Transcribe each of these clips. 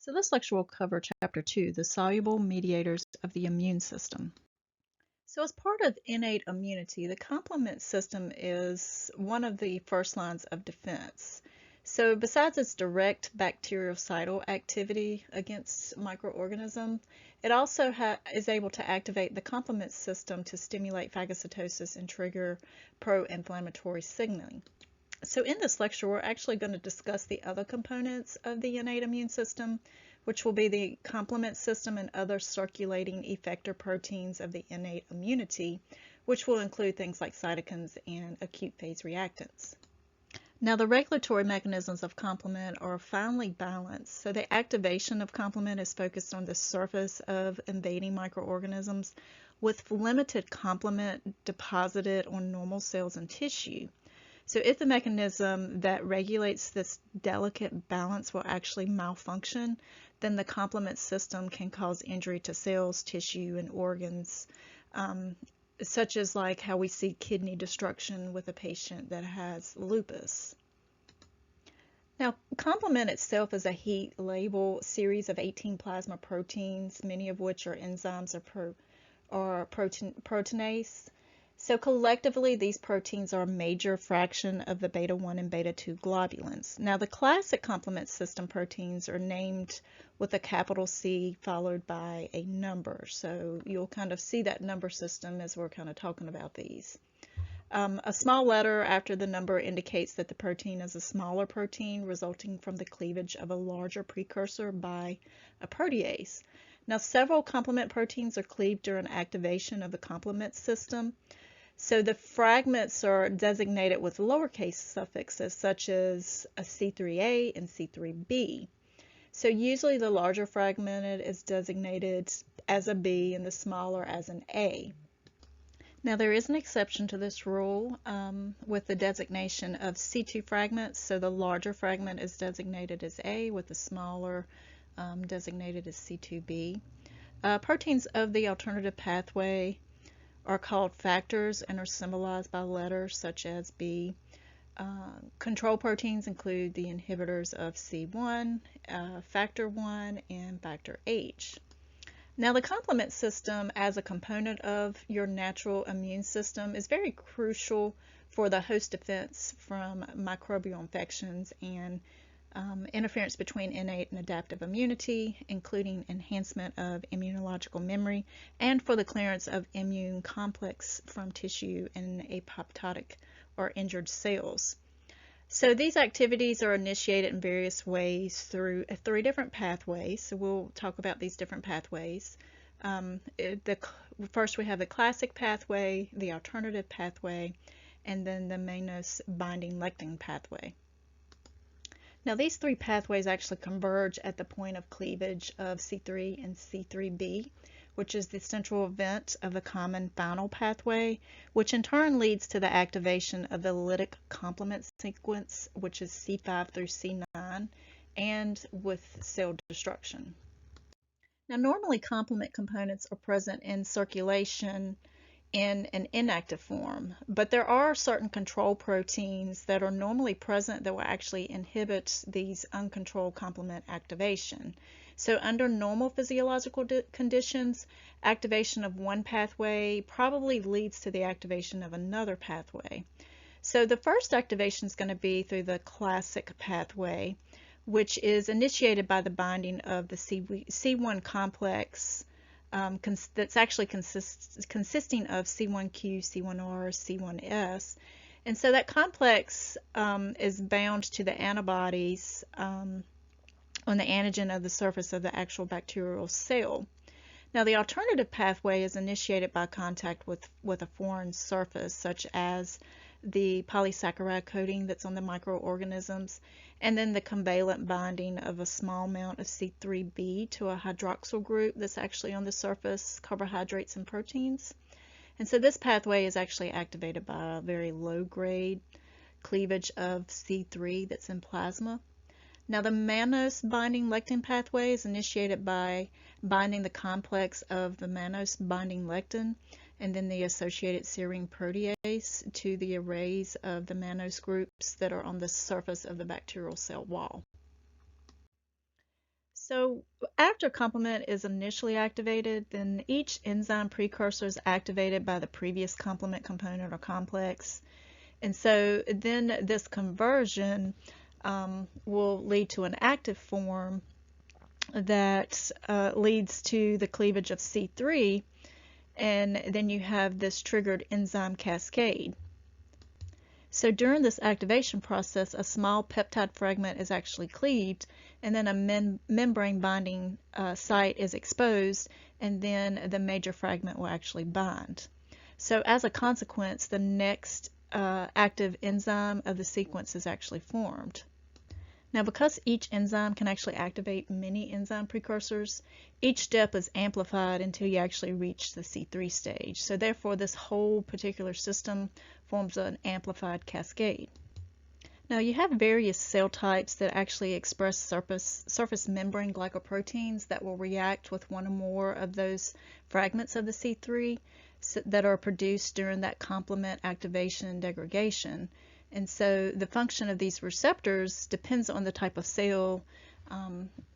So this lecture will cover Chapter 2, the soluble mediators of the immune system. So as part of innate immunity, the complement system is one of the first lines of defense. So besides its direct bactericidal activity against microorganisms, it also is able to activate the complement system to stimulate phagocytosis and trigger pro-inflammatory signaling. So in this lecture, we're actually going to discuss the other components of the innate immune system, which will be the complement system and other circulating effector proteins of the innate immunity, which will include things like cytokines and acute phase reactants. Now, the regulatory mechanisms of complement are finely balanced. So the activation of complement is focused on the surface of invading microorganisms with limited complement deposited on normal cells and tissue. So if the mechanism that regulates this delicate balance will actually malfunction, then the complement system can cause injury to cells, tissue, and organs, such as like how we see kidney destruction with a patient that has lupus. Now, complement itself is a heat-label series of 18 plasma proteins, many of which are enzymes or proteinase. So collectively, these proteins are a major fraction of the beta 1 and beta 2 globulins. Now, the classic complement system proteins are named with a capital C followed by a number. So you'll kind of see that number system as we're kind of talking about these. A small letter after the number indicates that the protein is a smaller protein resulting from the cleavage of a larger precursor by a protease. Now, several complement proteins are cleaved during activation of the complement system. So the fragments are designated with lowercase suffixes such as a C3a and C3b. So usually the larger fragmented is designated as a B and the smaller as an A. Now there is an exception to this rule with the designation of C2 fragments. So the larger fragment is designated as A with the smaller designated as C2b. Proteins of the alternative pathway are called factors and are symbolized by letters such as B. Control proteins include the inhibitors of C1, factor 1, and factor H. Now, the complement system as a component of your natural immune system is very crucial for the host defense from microbial infections and interference between innate and adaptive immunity, including enhancement of immunological memory, and for the clearance of immune complex from tissue and apoptotic or injured cells. So these activities are initiated in various ways through 3 different pathways. So we'll talk about these different pathways. First we have the classic pathway, the alternative pathway, and then the mannose binding lectin pathway. Now these 3 pathways actually converge at the point of cleavage of C3 and C3b, which is the central event of the common final pathway, which in turn leads to the activation of the lytic complement sequence, which is C5 through C9, and with cell destruction. Now normally complement components are present in circulation in an inactive form, but there are certain control proteins that are normally present that will actually inhibit these uncontrolled complement activation. So under normal physiological conditions, activation of one pathway probably leads to the activation of another pathway. So the first activation is going to be through the classic pathway, which is initiated by the binding of the C1 complex that's actually consisting of C1q, C1r, C1s. And so that complex is bound to the antibodies on the antigen of the surface of the actual bacterial cell. Now the alternative pathway is initiated by contact with a foreign surface, such as the polysaccharide coating that's on the microorganisms, and then the covalent binding of a small amount of C3b to a hydroxyl group that's actually on the surface, carbohydrates and proteins. And so this pathway is actually activated by a very low grade cleavage of C3 that's in plasma. Now the mannose binding lectin pathway is initiated by binding the complex of the mannose binding lectin and then the associated serine protease to the arrays of the mannose groups that are on the surface of the bacterial cell wall. So after complement is initially activated, then each enzyme precursor is activated by the previous complement component or complex. And so then this conversion will lead to an active form that leads to the cleavage of C3, and then you have this triggered enzyme cascade. So during this activation process, a small peptide fragment is actually cleaved, and then a membrane binding site is exposed, and then the major fragment will actually bind. So as a consequence, the next active enzyme of the sequence is actually formed. Now, because each enzyme can actually activate many enzyme precursors, each step is amplified until you actually reach the C3 stage. So therefore, this whole particular system forms an amplified cascade. Now, you have various cell types that actually express surface membrane glycoproteins that will react with one or more of those fragments of the C3 that are produced during that complement activation and degradation. And so the function of these receptors depends on the type of cell,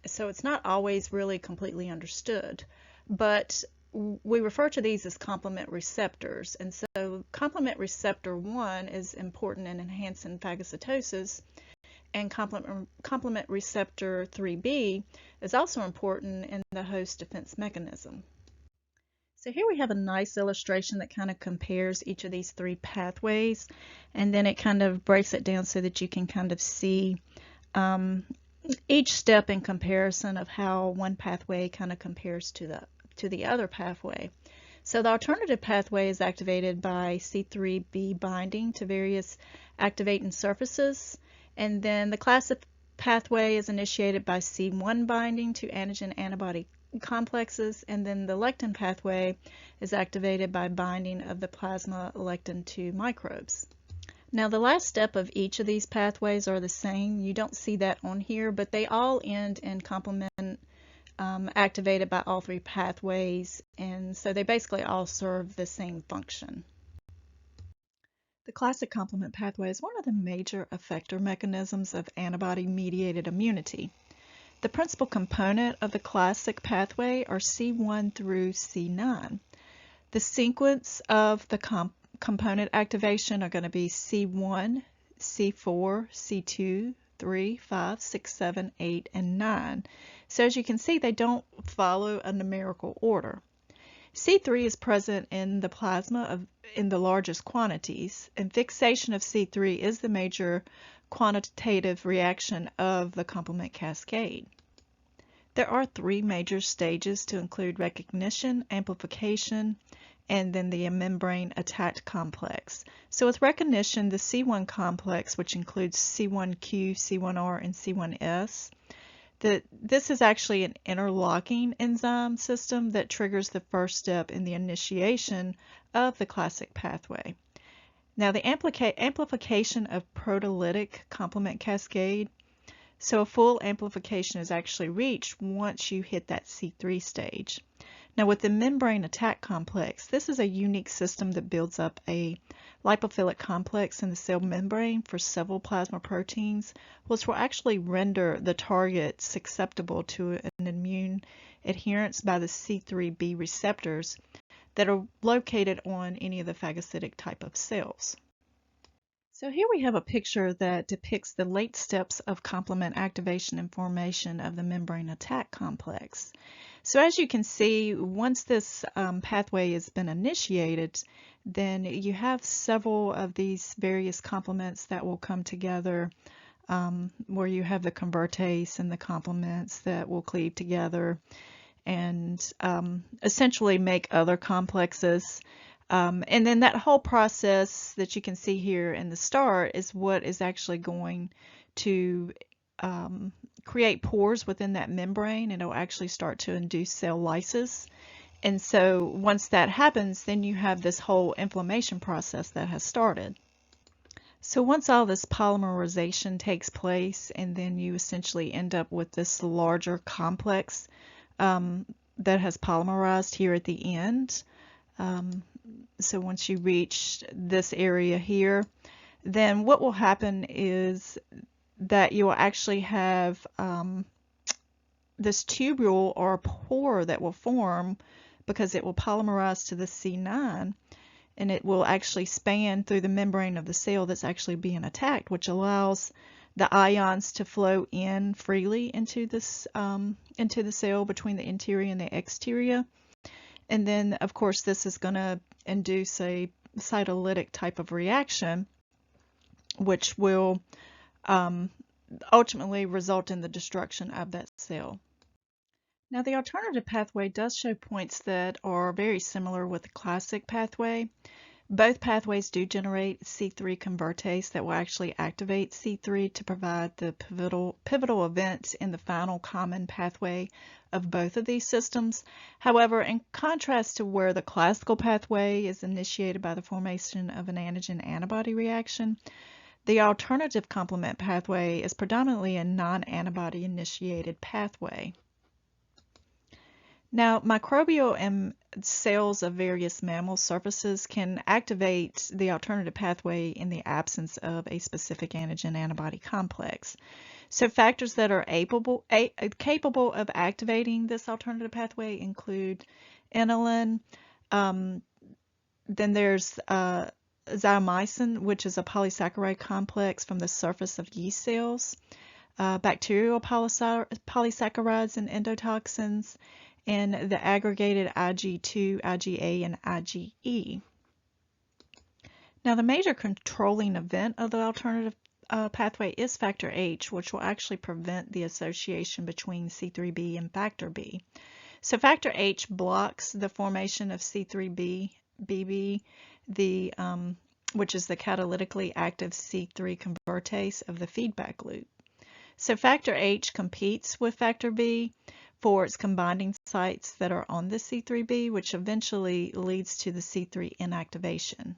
so it's not always really completely understood. But we refer to these as complement receptors. And so complement receptor 1 is important in enhancing phagocytosis, and complement receptor 3b is also important in the host defense mechanism. So here we have a nice illustration that kind of compares each of these three pathways, and then it kind of breaks it down so that you can kind of see each step in comparison of how one pathway kind of compares to the other pathway. So the alternative pathway is activated by C3b binding to various activating surfaces, and then the classic pathway is initiated by C1 binding to antigen-antibody complexes, and then the lectin pathway is activated by binding of the plasma lectin to microbes. Now, the last step of each of these pathways are the same. You don't see that on here, but they all end in complement activated by all three pathways, and so they basically all serve the same function. The classic complement pathway is one of the major effector mechanisms of antibody-mediated immunity. The principal component of the classic pathway are C1 through C9. The sequence of the component activation are going to be C1, C4, C2, 3, 5, 6, 7, 8, and 9. So as you can see, they don't follow a numerical order. C3 is present in the plasma in the largest quantities, and fixation of C3 is the major quantitative reaction of the complement cascade. There are three major stages to include recognition, amplification, and then the membrane attack complex. So with recognition, the C1 complex, which includes C1q, C1r, and C1s, this is actually an interlocking enzyme system that triggers the first step in the initiation of the classic pathway. Now, the amplification of proteolytic complement cascade, so a full amplification is actually reached once you hit that C3 stage. Now, with the membrane attack complex, this is a unique system that builds up a lipophilic complex in the cell membrane for several plasma proteins, which will actually render the target susceptible to an immune adherence by the C3b receptors that are located on any of the phagocytic type of cells. So here we have a picture that depicts the late steps of complement activation and formation of the membrane attack complex. So as you can see, once this pathway has been initiated, then you have several of these various complements that will come together, where you have the convertase and the complements that will cleave together and essentially make other complexes. And then that whole process that you can see here in the start is what is actually going to create pores within that membrane, and it'll actually start to induce cell lysis. And so once that happens, then you have this whole inflammation process that has started. So once all this polymerization takes place, and then you essentially end up with this larger complex that has polymerized here at the end. So once you reach this area here, then what will happen is that you will actually have this tubule or pore that will form because it will polymerize to the C9, and it will actually span through the membrane of the cell that's actually being attacked, which allows the ions to flow in freely into this into the cell between the interior and the exterior. And then, of course, this is going to induce a cytolytic type of reaction, which will ultimately result in the destruction of that cell. Now, the alternative pathway does show points that are very similar with the classic pathway. Both pathways do generate C3 convertase that will actually activate C3 to provide the pivotal event in the final common pathway of both of these systems. However, in contrast to where the classical pathway is initiated by the formation of an antigen-antibody reaction, the alternative complement pathway is predominantly a non-antibody initiated pathway. Now, microbial and cells of various mammal surfaces can activate the alternative pathway in the absence of a specific antigen-antibody complex. So factors that are capable of activating this alternative pathway include inulin, then there's zyomycin, which is a polysaccharide complex from the surface of yeast cells, bacterial polysaccharides and endotoxins, and the aggregated Ig2, IgA, and IgE. Now, the major controlling event of the alternative pathway is factor H, which will actually prevent the association between C3b and factor B. So factor H blocks the formation of C3b, BB, which is the catalytically active C3 convertase of the feedback loop. So factor H competes with factor B for its combining sites that are on the C3b, which eventually leads to the C3 inactivation.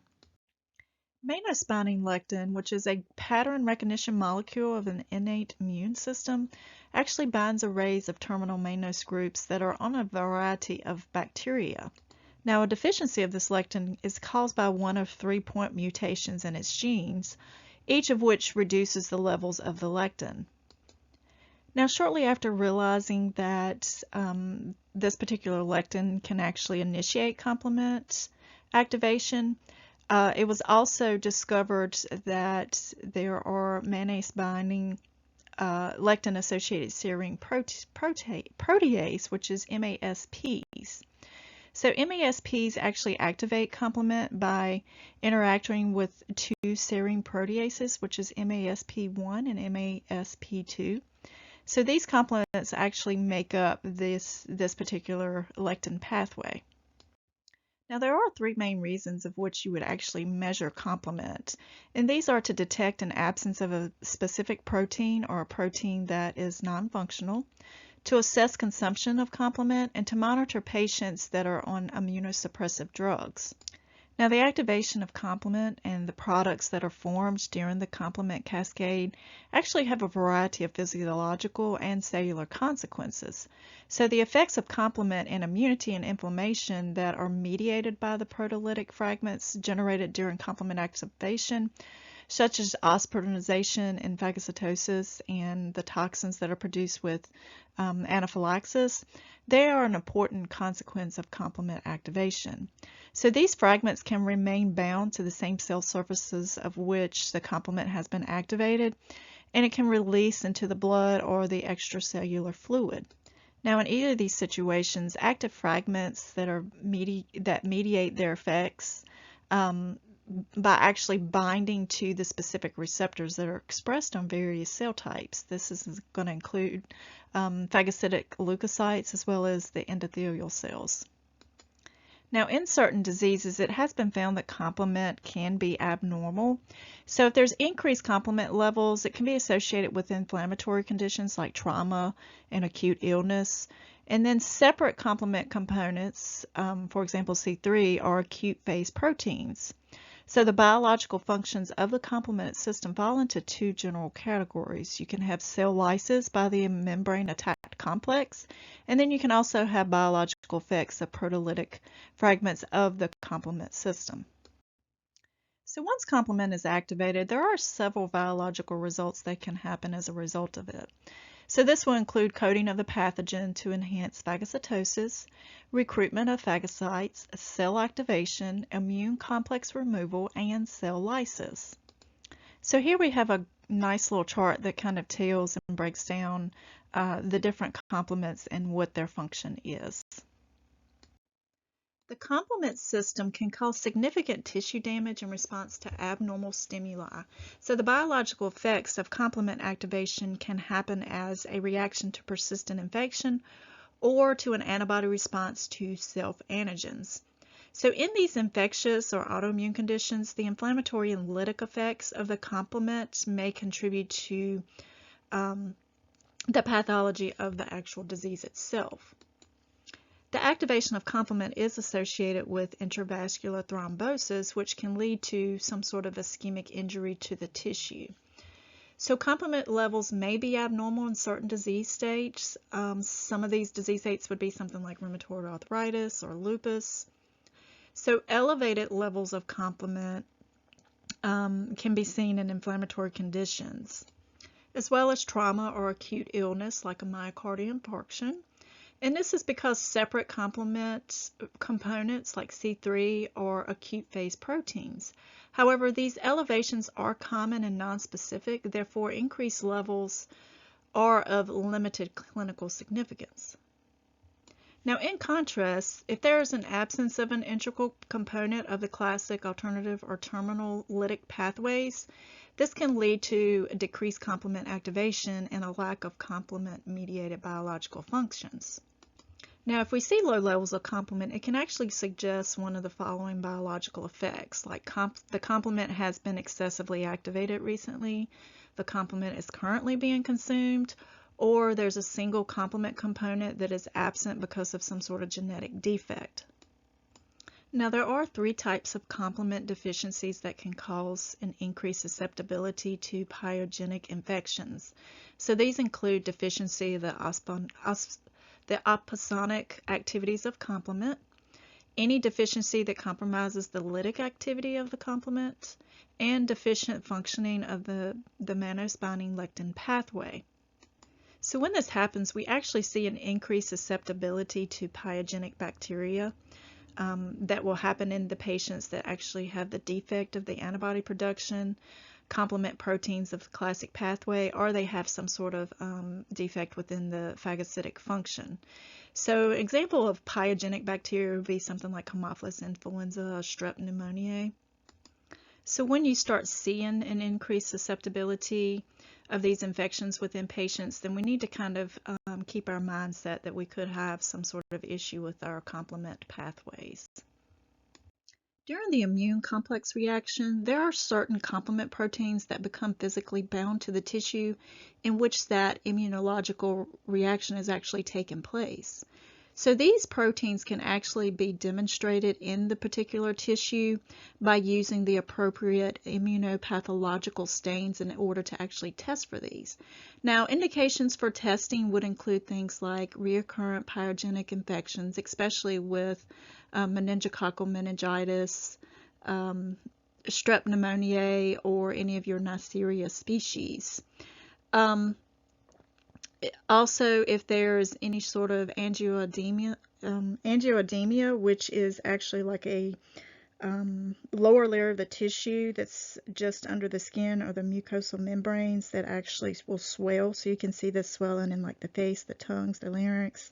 Mannose-binding lectin, which is a pattern recognition molecule of an innate immune system, actually binds arrays of terminal mannose groups that are on a variety of bacteria. Now, a deficiency of this lectin is caused by one of 3 point mutations in its genes, each of which reduces the levels of the lectin. Now, shortly after realizing that this particular lectin can actually initiate complement activation, it was also discovered that there are mannose-binding lectin-associated serine protease, which is MASPs. So MASPs actually activate complement by interacting with 2 serine proteases, which is MASP1 and MASP2. So these complements actually make up this particular lectin pathway. Now, there are 3 main reasons of which you would actually measure complement, and these are to detect an absence of a specific protein or a protein that is non-functional, to assess consumption of complement, and to monitor patients that are on immunosuppressive drugs. Now, the activation of complement and the products that are formed during the complement cascade actually have a variety of physiological and cellular consequences. So the effects of complement in immunity and inflammation that are mediated by the proteolytic fragments generated during complement activation, such as osmogenization and phagocytosis and the toxins that are produced with anaphylaxis, they are an important consequence of complement activation. So these fragments can remain bound to the same cell surfaces of which the complement has been activated, and it can release into the blood or the extracellular fluid. Now, in either of these situations, active fragments that mediate their effects by actually binding to the specific receptors that are expressed on various cell types. This is going to include phagocytic leukocytes as well as the endothelial cells. Now, in certain diseases, it has been found that complement can be abnormal. So if there's increased complement levels, it can be associated with inflammatory conditions like trauma and acute illness. And then separate complement components, for example, C3, are acute phase proteins. So the biological functions of the complement system fall into 2 general categories. You can have cell lysis by the membrane attacked complex, and then you can also have biological effects of proteolytic fragments of the complement system. So once complement is activated, there are several biological results that can happen as a result of it. So this will include coating of the pathogen to enhance phagocytosis, recruitment of phagocytes, cell activation, immune complex removal, and cell lysis. So here we have a nice little chart that kind of tells and breaks down the different complements and what their function is. The complement system can cause significant tissue damage in response to abnormal stimuli. So the biological effects of complement activation can happen as a reaction to persistent infection or to an antibody response to self-antigens. So in these infectious or autoimmune conditions, the inflammatory and lytic effects of the complement may contribute to the pathology of the actual disease itself. The activation of complement is associated with intravascular thrombosis, which can lead to some sort of ischemic injury to the tissue. So complement levels may be abnormal in certain disease states. Some of these disease states would be something like rheumatoid arthritis or lupus. So elevated levels of complement can be seen in inflammatory conditions, as well as trauma or acute illness like a myocardial infarction. And this is because separate complement components like C3 are acute phase proteins. However, these elevations are common and nonspecific, therefore increased levels are of limited clinical significance. Now, in contrast, if there is an absence of an integral component of the classic alternative or terminal lytic pathways, this can lead to decreased complement activation and a lack of complement-mediated biological functions. Now, if we see low levels of complement, it can actually suggest one of the following biological effects, like the complement has been excessively activated recently, the complement is currently being consumed, or there's a single complement component that is absent because of some sort of genetic defect. Now, there are three types of complement deficiencies that can cause an increased susceptibility to pyogenic infections. So these include deficiency of the opsonic activities of complement, any deficiency that compromises the lytic activity of the complement, and deficient functioning of the mannose-binding lectin pathway. So when this happens, we actually see an increased susceptibility to pyogenic bacteria that will happen in the patients that actually have the defect of the antibody production, complement proteins of the classic pathway, or they have some sort of defect within the phagocytic function. So an example of pyogenic bacteria would be something like Haemophilus influenza or Strep pneumoniae. So when you start seeing an increased susceptibility of these infections within patients, then we need to kind of keep our mindset that we could have some sort of issue with our complement pathways. During the immune complex reaction, there are certain complement proteins that become physically bound to the tissue in which that immunological reaction is actually taking place. So these proteins can actually be demonstrated in the particular tissue by using the appropriate immunopathological stains in order to actually test for these. Now, indications for testing would include things like recurrent pyogenic infections, especially with meningococcal meningitis, Strep pneumoniae, or any of your Neisseria species. Also, if there's any sort of angioedema, which is actually like a lower layer of the tissue that's just under the skin or the mucosal membranes that actually will swell. So you can see this swelling in like the face, the tongues, the larynx,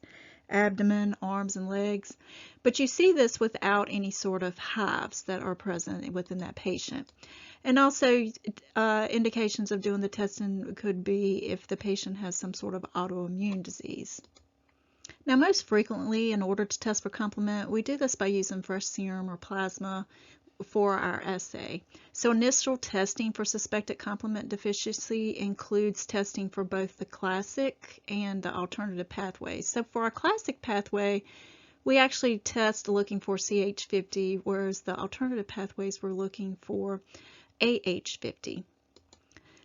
abdomen, arms, and legs. But you see this without any sort of hives that are present within that patient. And also indications of doing the testing could be if the patient has some sort of autoimmune disease. Now, most frequently, in order to test for complement, we do this by using fresh serum or plasma for our assay. So initial testing for suspected complement deficiency includes testing for both the classic and the alternative pathways. So for our classic pathway, we actually test looking for CH50, whereas the alternative pathways we're looking for AH50.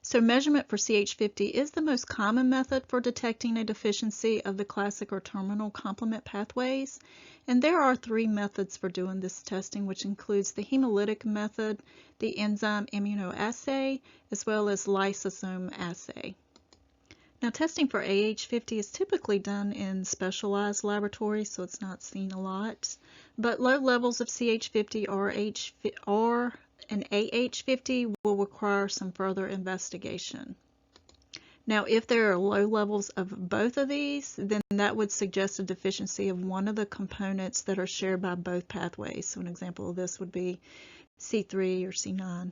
So measurement for CH50 is the most common method for detecting a deficiency of the classic or terminal complement pathways. And there are three methods for doing this testing, which includes the hemolytic method, the enzyme immunoassay, as well as lysosome assay. Now, testing for AH50 is typically done in specialized laboratories, so it's not seen a lot. But low levels of CH50 or an AH50 will require some further investigation. Now, if there are low levels of both of these, then that would suggest a deficiency of one of the components that are shared by both pathways. So an example of this would be C3 or C9.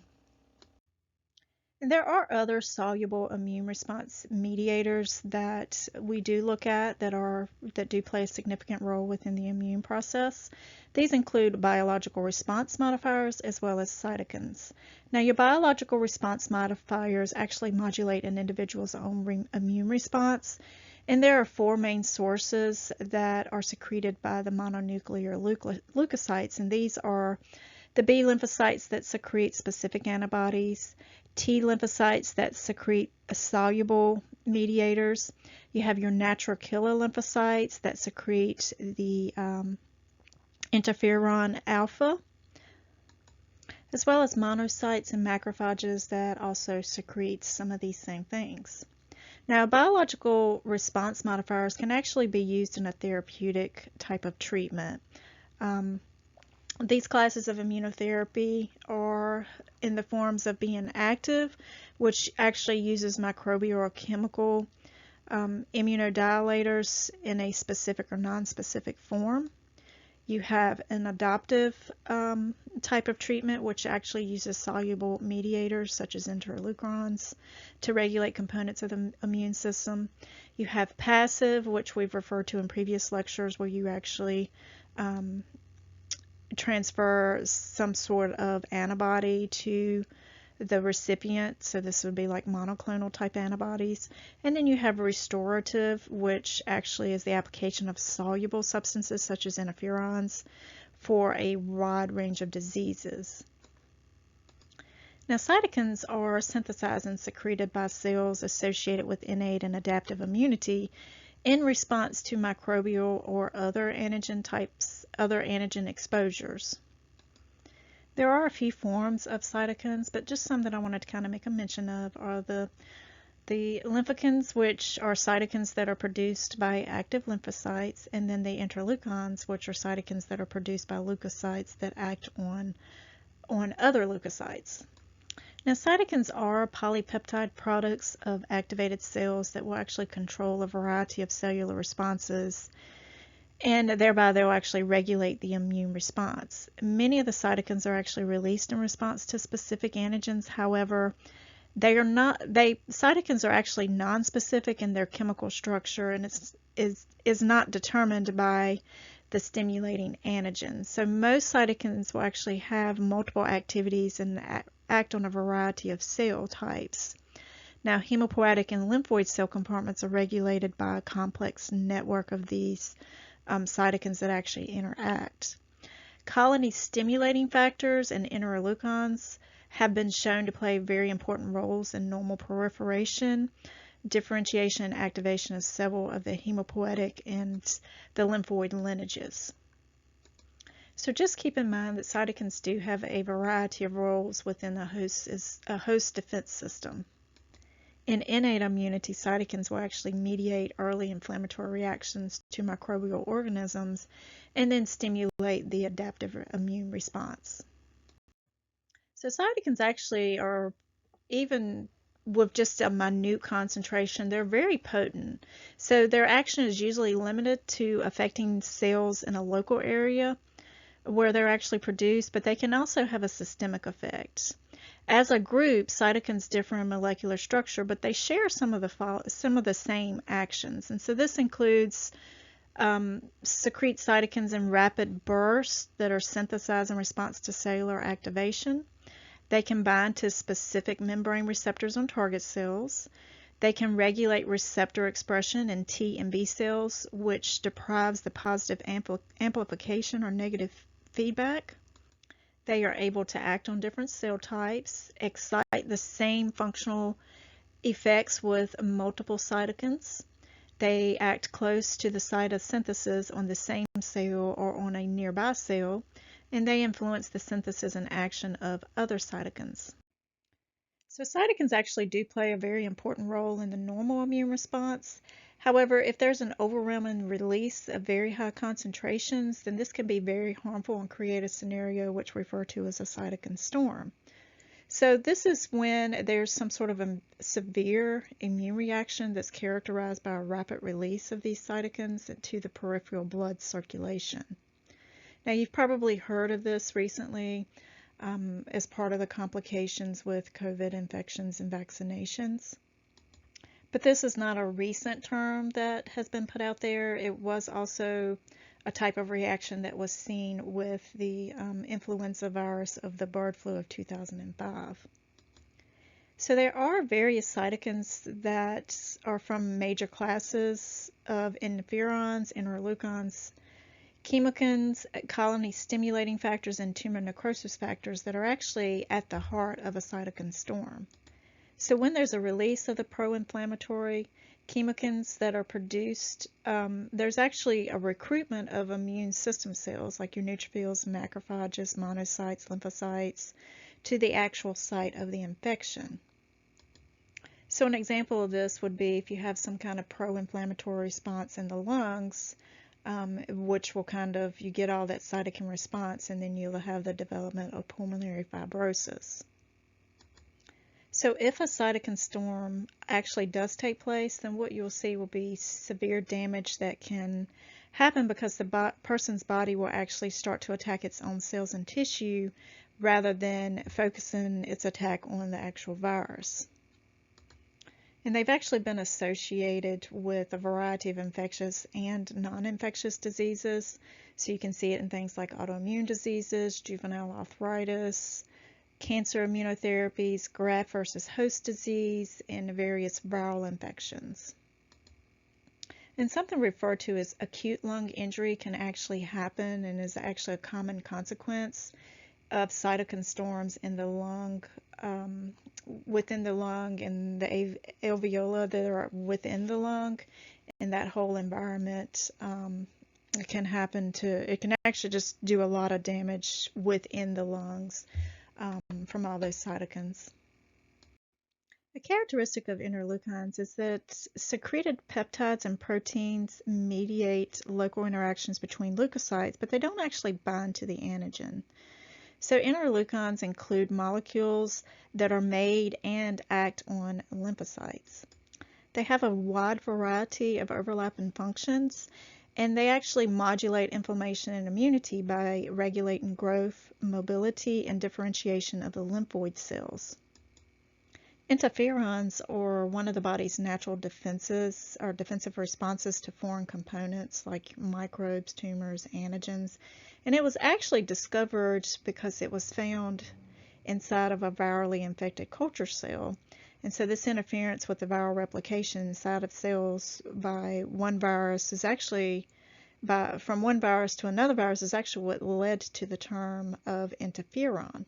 And there are other soluble immune response mediators that we do look at that do play a significant role within the immune process. These include biological response modifiers as well as cytokines. Now, your biological response modifiers actually modulate an individual's own immune response, and there are four main sources that are secreted by the mononuclear leukocytes, and these are the B lymphocytes that secrete specific antibodies, T lymphocytes that secrete soluble mediators. You have your natural killer lymphocytes that secrete the interferon alpha, as well as monocytes and macrophages that also secrete some of these same things. Now, biological response modifiers can actually be used in a therapeutic type of treatment. These classes of immunotherapy are in the forms of being active, which actually uses microbial or chemical immunodilators in a specific or non-specific form. You have an adaptive type of treatment, which actually uses soluble mediators such as interleukins to regulate components of the immune system. You have passive, which we've referred to in previous lectures, where you actually transfer some sort of antibody to the recipient, so this would be like monoclonal type antibodies. And then you have restorative, which actually is the application of soluble substances such as interferons for a wide range of diseases. Now, cytokines are synthesized and secreted by cells associated with innate and adaptive immunity in response to microbial or other antigen exposures. There are a few forms of cytokines, but just some that I wanted to kind of make a mention of are the lymphokines, which are cytokines that are produced by active lymphocytes, and then the interleukins, which are cytokines that are produced by leukocytes that act on other leukocytes. Now, cytokines are polypeptide products of activated cells that will actually control a variety of cellular responses, and thereby they'll actually regulate the immune response. Many of the cytokines are actually released in response to specific antigens. However, cytokines are actually non-specific in their chemical structure, and is not determined by the stimulating antigen. So most cytokines will actually have multiple activities and act on a variety of cell types. Now, hemopoietic and lymphoid cell compartments are regulated by a complex network of these cytokines that actually interact. Colony stimulating factors and interleukins have been shown to play very important roles in normal proliferation, differentiation, and activation of several of the hemopoietic and the lymphoid lineages. So just keep in mind that cytokines do have a variety of roles within a host defense system. In innate immunity, cytokines will actually mediate early inflammatory reactions to microbial organisms and then stimulate the adaptive immune response. So cytokines actually are, even with just a minute concentration, they're very potent. So their action is usually limited to affecting cells in a local area where they're actually produced, but they can also have a systemic effect. As a group, cytokines differ in molecular structure, but they share some of the same actions. And so this includes secrete cytokines in rapid bursts that are synthesized in response to cellular activation. They can bind to specific membrane receptors on target cells. They can regulate receptor expression in T and B cells, which deprives the positive amplification or negative feedback. They are able to act on different cell types, excite the same functional effects with multiple cytokines. They act close to the site of synthesis on the same cell or on a nearby cell, and they influence the synthesis and action of other cytokines. So cytokines actually do play a very important role in the normal immune response. However, if there's an overwhelming release of very high concentrations, then this can be very harmful and create a scenario which we refer to as a cytokine storm. So this is when there's some sort of a severe immune reaction that's characterized by a rapid release of these cytokines into the peripheral blood circulation. Now, you've probably heard of this recently as part of the complications with COVID infections and vaccinations. But this is not a recent term that has been put out there. It was also a type of reaction that was seen with the influenza virus of the bird flu of 2005. So there are various cytokines that are from major classes of interferons, interleukins, chemokines, colony stimulating factors, and tumor necrosis factors that are actually at the heart of a cytokine storm. So when there's a release of the pro-inflammatory chemokines that are produced, there's actually a recruitment of immune system cells like your neutrophils, macrophages, monocytes, lymphocytes to the actual site of the infection. So an example of this would be if you have some kind of pro-inflammatory response in the lungs, which will you get all that cytokine response, and then you'll have the development of pulmonary fibrosis. So if a cytokine storm actually does take place, then what you'll see will be severe damage that can happen because the person's body will actually start to attack its own cells and tissue rather than focusing its attack on the actual virus. And they've actually been associated with a variety of infectious and non-infectious diseases. So you can see it in things like autoimmune diseases, juvenile arthritis, cancer immunotherapies, graft versus host disease, and various viral infections. And something referred to as acute lung injury can actually happen and is actually a common consequence of cytokine storms in the lung, within the lung and the alveoli that are within the lung, and that whole environment it can actually just do a lot of damage within the lungs from all those cytokines. A characteristic of interleukins is that secreted peptides and proteins mediate local interactions between leukocytes, but they don't actually bind to the antigen. So interleukins include molecules that are made and act on lymphocytes. They have a wide variety of overlapping functions, and they actually modulate inflammation and immunity by regulating growth, mobility, and differentiation of the lymphoid cells. Interferons are one of the body's natural defenses or defensive responses to foreign components like microbes, tumors, antigens. And it was actually discovered because it was found inside of a virally infected culture cell. And so this interference with the viral replication inside of cells by one virus is actually, from one virus to another virus, is actually what led to the term of interferon.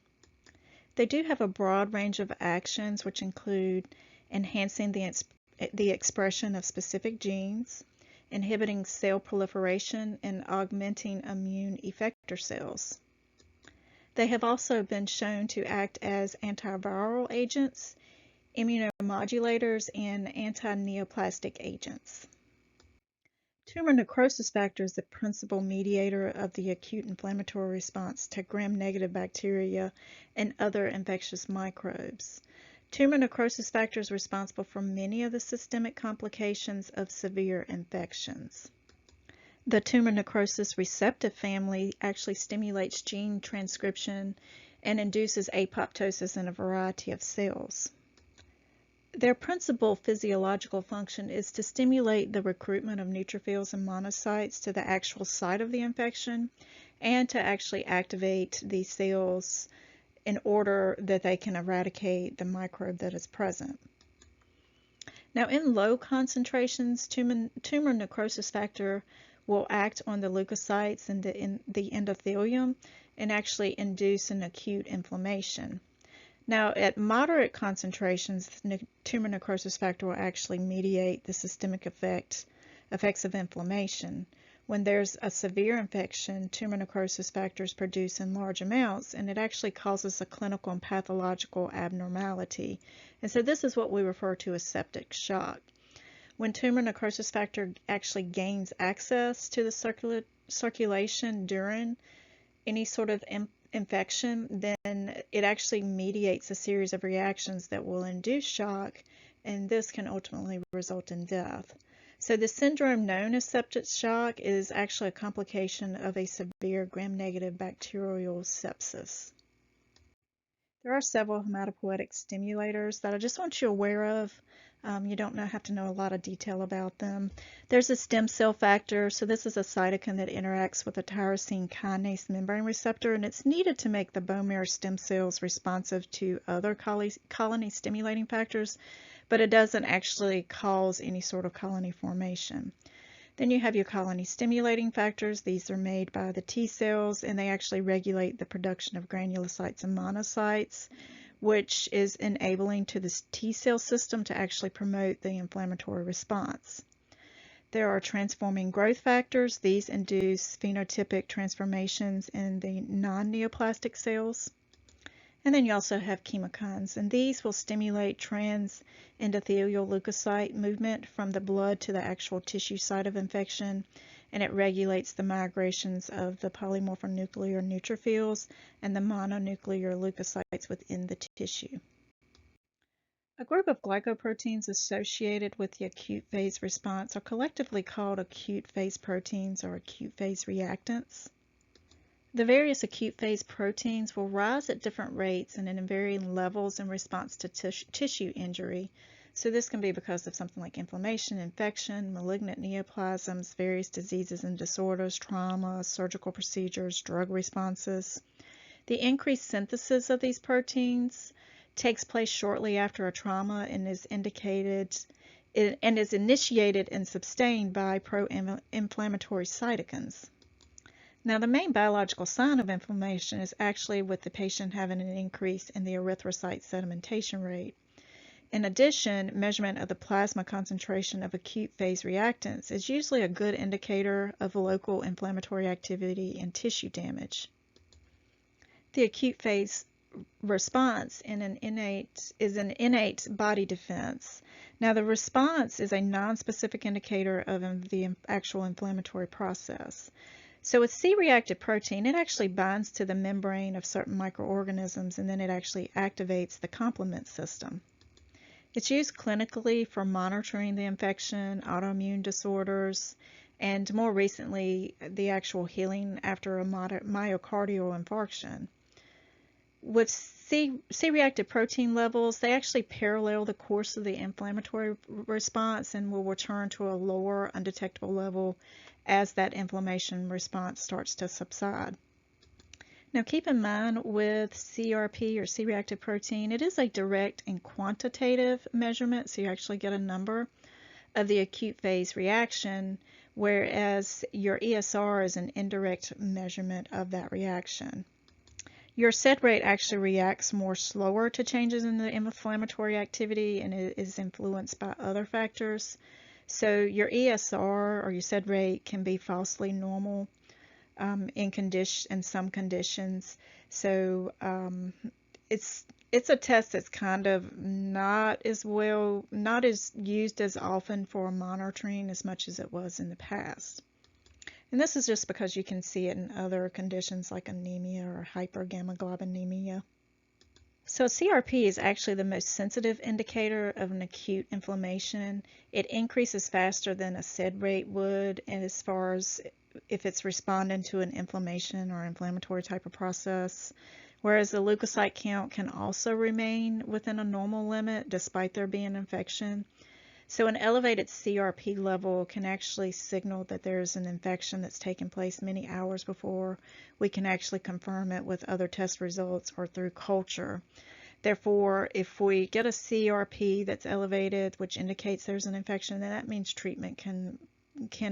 They do have a broad range of actions, which include enhancing the expression of specific genes, inhibiting cell proliferation, and augmenting immune effector cells. They have also been shown to act as antiviral agents, immunomodulators, and anti-neoplastic agents. Tumor necrosis factor is the principal mediator of the acute inflammatory response to gram-negative bacteria and other infectious microbes. Tumor necrosis factor is responsible for many of the systemic complications of severe infections. The tumor necrosis receptive family actually stimulates gene transcription and induces apoptosis in a variety of cells. Their principal physiological function is to stimulate the recruitment of neutrophils and monocytes to the actual site of the infection and to actually activate these cells in order that they can eradicate the microbe that is present. Now, in low concentrations, tumor necrosis factor will act on the leukocytes and the endothelium and actually induce an acute inflammation. Now, at moderate concentrations, tumor necrosis factor will actually mediate the systemic effects of inflammation. when there's a severe infection, tumor necrosis factors produce in large amounts, and it actually causes a clinical and pathological abnormality. And so this is what we refer to as septic shock. When tumor necrosis factor actually gains access to the circulation during any sort of infection, then it actually mediates a series of reactions that will induce shock, and this can ultimately result in death. So the syndrome known as septic shock is actually a complication of a severe gram-negative bacterial sepsis. There are several hematopoietic stimulators that I just want you aware of. You don't have to know a lot of detail about them. There's a stem cell factor. So this is a cytokine that interacts with a tyrosine kinase membrane receptor, and it's needed to make the bone marrow stem cells responsive to other colony stimulating factors, but it doesn't actually cause any sort of colony formation. Then you have your colony stimulating factors. These are made by the T cells, and they actually regulate the production of granulocytes and monocytes, which is enabling to this T cell system to actually promote the inflammatory response. There are transforming growth factors. These induce phenotypic transformations in the non-neoplastic cells. And then you also have chemokines, and these will stimulate trans-endothelial leukocyte movement from the blood to the actual tissue site of infection, and it regulates the migrations of the polymorphonuclear neutrophils and the mononuclear leukocytes within the tissue. A group of glycoproteins associated with the acute phase response are collectively called acute phase proteins or acute phase reactants. The various acute phase proteins will rise at different rates and in varying levels in response to tissue injury. So this can be because of something like inflammation, infection, malignant neoplasms, various diseases and disorders, trauma, surgical procedures, drug responses. The increased synthesis of these proteins takes place shortly after a trauma and is initiated and sustained by pro-inflammatory cytokines. Now, the main biological sign of inflammation is actually with the patient having an increase in the erythrocyte sedimentation rate. In addition, measurement of the plasma concentration of acute phase reactants is usually a good indicator of local inflammatory activity and tissue damage. The acute phase response is an innate body defense. Now, the response is a nonspecific indicator of the actual inflammatory process. So with C-reactive protein, it actually binds to the membrane of certain microorganisms, and then it actually activates the complement system. It's used clinically for monitoring the infection, autoimmune disorders, and more recently, the actual healing after a myocardial infarction. With C-reactive protein levels, they actually parallel the course of the inflammatory response and will return to a lower undetectable level as that inflammation response starts to subside. Now keep in mind with CRP or C-reactive protein, it is a direct and quantitative measurement, so you actually get a number of the acute phase reaction, whereas your ESR is an indirect measurement of that reaction. Your SED rate actually reacts more slower to changes in the inflammatory activity, and it is influenced by other factors. So your ESR or your SED rate can be falsely normal in some conditions. So it's a test that's kind of not as used as often for monitoring as much as it was in the past. And this is just because you can see it in other conditions like anemia or hypergammaglobulinemia. So CRP is actually the most sensitive indicator of an acute inflammation. It increases faster than a SED rate would, and as far as if it's responding to an inflammation or inflammatory type of process, whereas the leukocyte count can also remain within a normal limit despite there being infection. So an elevated CRP level can actually signal that there's an infection that's taken place many hours before we can actually confirm it with other test results or through culture. Therefore, if we get a CRP that's elevated, which indicates there's an infection, then that means treatment can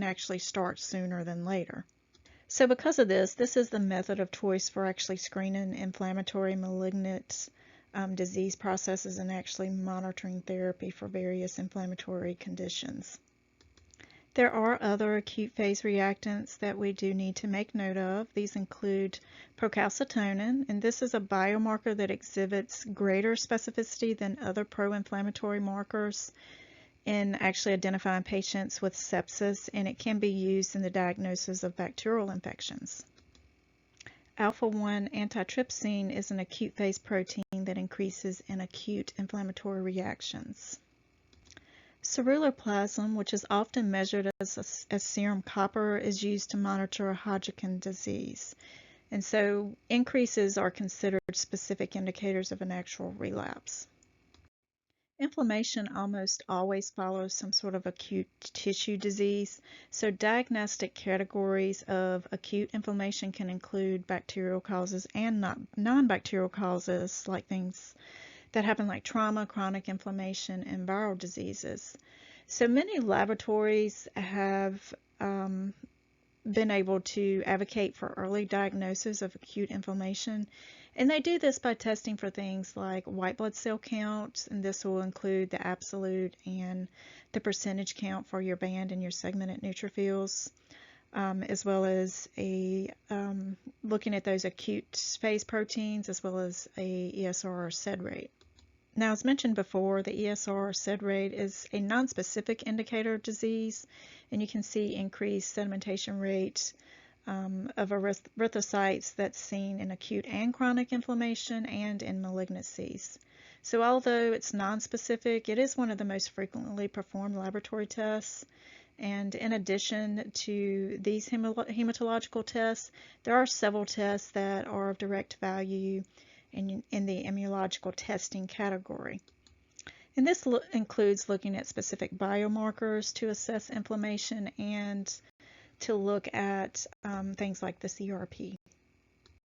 actually start sooner than later. So because of this is the method of choice for actually screening inflammatory malignant disease processes and actually monitoring therapy for various inflammatory conditions. There are other acute phase reactants that we do need to make note of. These include procalcitonin, and this is a biomarker that exhibits greater specificity than other pro-inflammatory markers in actually identifying patients with sepsis, and it can be used in the diagnosis of bacterial infections. Alpha-1 antitrypsin is an acute phase protein that increases in acute inflammatory reactions. Ceruloplasmin, which is often measured as serum copper, is used to monitor Hodgkin disease. And so increases are considered specific indicators of an actual relapse. Inflammation almost always follows some sort of acute tissue disease. So diagnostic categories of acute inflammation can include bacterial causes and non-bacterial causes, like things that happen like trauma, chronic inflammation, and viral diseases. So many laboratories have been able to advocate for early diagnosis of acute inflammation, and they do this by testing for things like white blood cell count, and this will include the absolute and the percentage count for your band and your segmented neutrophils, as well as looking at those acute phase proteins, as well as a ESR or SED rate. Now, as mentioned before, the ESR or SED rate is a nonspecific indicator of disease, and you can see increased sedimentation rate of erythrocytes that's seen in acute and chronic inflammation and in malignancies. So although it's nonspecific, it is one of the most frequently performed laboratory tests. And in addition to these hematological tests, there are several tests that are of direct value in the immunological testing category. And this includes looking at specific biomarkers to assess inflammation and to look at things like the CRP.